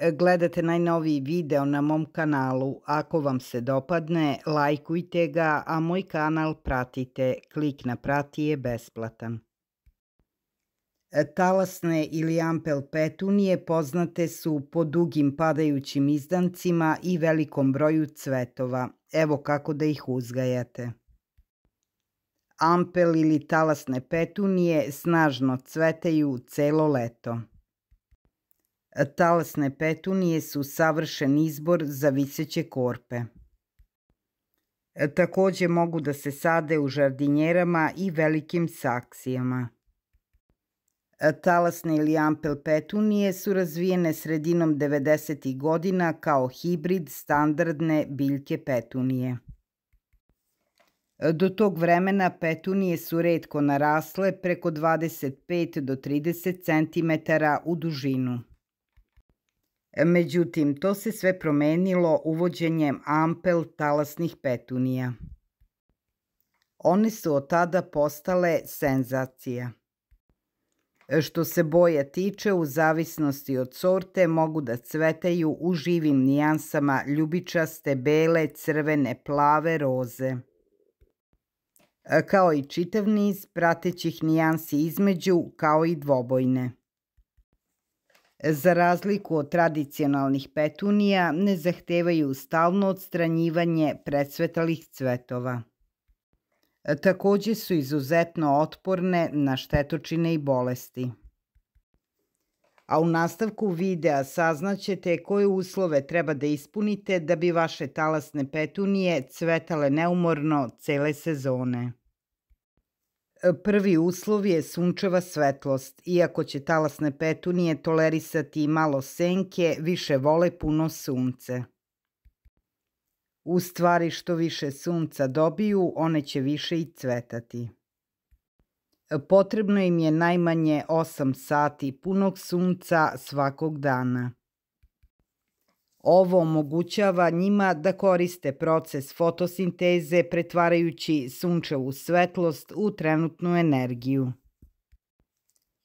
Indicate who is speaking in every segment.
Speaker 1: Gledate najnoviji video na mom kanalu. Ako vam se dopadne, lajkujte ga, a moj kanal pratite. Klik na prati je besplatan. Talasne ili ampel petunije poznate su po dugim padajućim izdancima i velikom broju cvetova. Evo kako da ih uzgajate. Ampel ili talasne petunije snažno cvetaju celo leto. Talasne petunije su savršen izbor za viseće korpe. Takođe mogu da se sade u žardinjerama i velikim saksijama. Talasne ili ampel petunije su razvijene sredinom 90. godina kao hibrid standardne biljke petunije. Do tog vremena petunije su retko narasle preko 25 do 30 cm u dužinu. Međutim, to se sve promenilo uvođenjem ampel talasnih petunija. One su od tada postale senzacija. Što se boja tiče, u zavisnosti od sorte mogu da cvetaju u živim nijansama ljubičaste, bele, crvene, plave, roze. Kao i čitav niz pratećih nijansi između, kao i dvobojne. Za razliku od tradicionalnih petunija, ne zahtevaju stalno odstranjivanje precvetalih cvetova. Takođe su izuzetno otporne na štetočine i bolesti. A u nastavku videa saznaćete koje uslove treba da ispunite da bi vaše talasne petunije cvetale neumorno cele sezone. Prvi uslov je sunčeva svetlost. Iako će talasne petunije tolerisati malo senke, više vole puno sunce. U stvari, što više sunca dobiju, one će više i cvetati. Potrebno im je najmanje 8 sati punog sunca svakog dana. Ovo omogućava njima da koriste proces fotosinteze pretvarajući sunčevu svetlost u trenutnu energiju.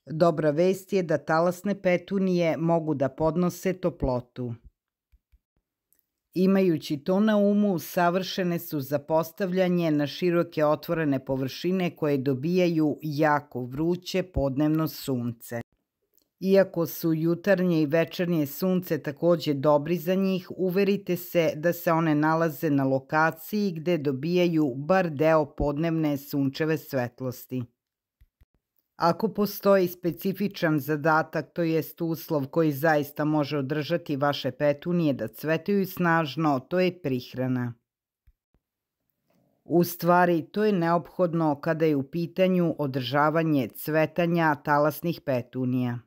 Speaker 1: Dobra vest je da talasne petunije mogu da podnose toplotu. Imajući to na umu, savršene su za postavljanje na široke otvorene površine koje dobijaju jako vruće podnevno sunce. Iako su jutarnje i večernje sunce takođe dobri za njih, uverite se da se one nalaze na lokaciji gde dobijaju bar deo podnevne sunčeve svetlosti. Ako postoji specifičan zadatak, to jest uslov koji zaista može održati vaše petunije da cvetaju snažno, to je prihrana. U stvari, to je neophodno kada je u pitanju održavanje cvetanja talasnih petunija.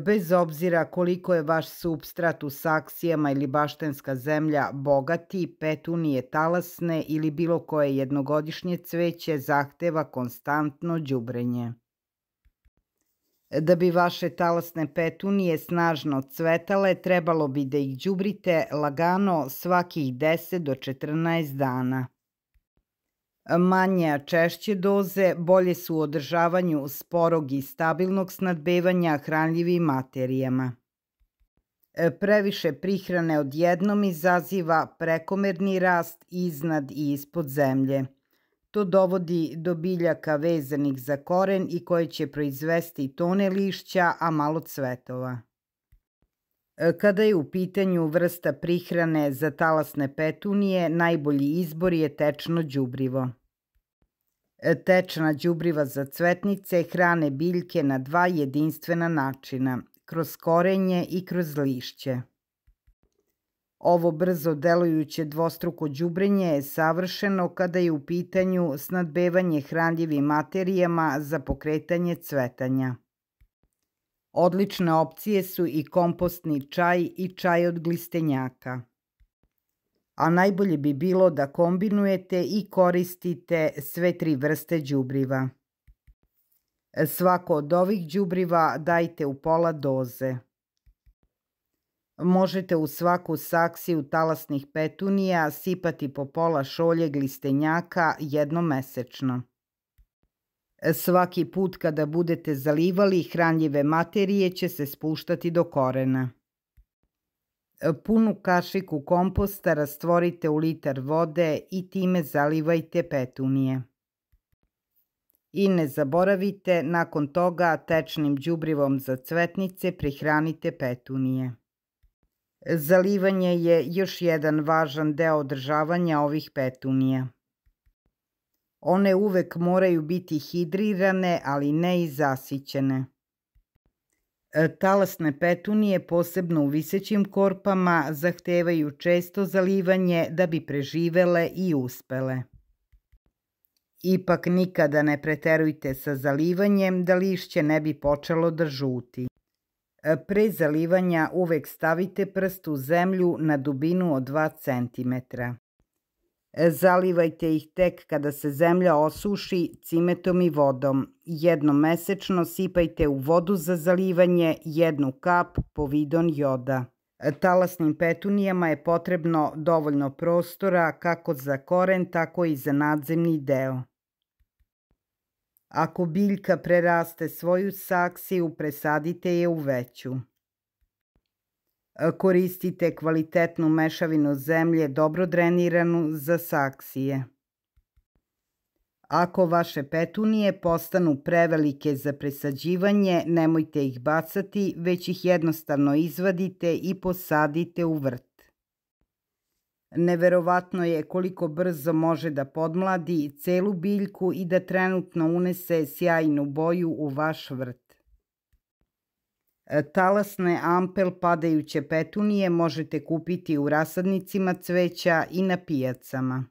Speaker 1: Bez obzira koliko je vaš supstrat u saksijama ili baštenska zemlja bogati, petunije talasne ili bilo koje jednogodišnje cveće zahteva konstantno đubrenje. Da bi vaše talasne petunije snažno cvetale, trebalo bi da ih đubrite lagano svakih 10 do 14 dana. Manje, a češće doze bolje su u održavanju sporog i stabilnog snabdevanja hranljivim materijama. Previše prihrane odjednom izaziva prekomerni rast iznad i ispod zemlje. To dovodi do biljaka vezanih za koren i koje će proizvesti tone lišća, a malo cvetova. Kada je u pitanju vrsta prihrane za talasne petunije, najbolji izbor je tečno đubrivo. Tečna đubriva za cvetnice hrane biljke na dva jedinstvena načina, kroz korenje i kroz lišće. Ovo brzo delujuće dvostruko đubrenje je savršeno kada je u pitanju snabdevanje hranljivim materijama za pokretanje cvetanja. Odlične opcije su i kompostni čaj i čaj od glistenjaka. A najbolje bi bilo da kombinujete i koristite sve tri vrste đubriva. Svako od ovih đubriva dajte u pola doze. Možete u svaku saksiju talasnih petunija sipati po pola šolje glistenjaka jednom mesečno. Svaki put kada budete zalivali, hranljive materije će se spuštati do korena. Punu kašiku komposta rastvorite u litar vode i time zalivajte petunije. I ne zaboravite, nakon toga tečnim đubrivom za cvetnice prihranite petunije. Zalivanje je još jedan važan deo održavanja ovih petunija. One uvek moraju biti hidrirane, ali ne i zasićene. Talasne petunije, posebno u visećim korpama, zahtevaju često zalivanje da bi preživele i uspele. Ipak nikada ne preterujte sa zalivanjem da lišće ne bi počelo da žuti. Pre zalivanja uvek stavite prst u zemlju na dubinu od 2 cm. Zalivajte ih tek kada se zemlja osuši cimetom i vodom. Jednom mesečno sipajte u vodu za zalivanje 1 kap po bidon joda. Talasnim petunijama je potrebno dovoljno prostora kako za koren, tako i za nadzemni deo. Ako biljka preraste svoju saksiju, presadite je u veću. Koristite kvalitetnu mešavinu zemlje, dobro dreniranu za saksije. Ako vaše petunije postanu prevelike za presađivanje, nemojte ih bacati, već ih jednostavno izvadite i posadite u vrt. Neverovatno je koliko brzo može da podmladi celu biljku i da trenutno unese sjajnu boju u vaš vrt. Talasne ampel padajuće petunije možete kupiti u rasadnicima cveća i na pijacama.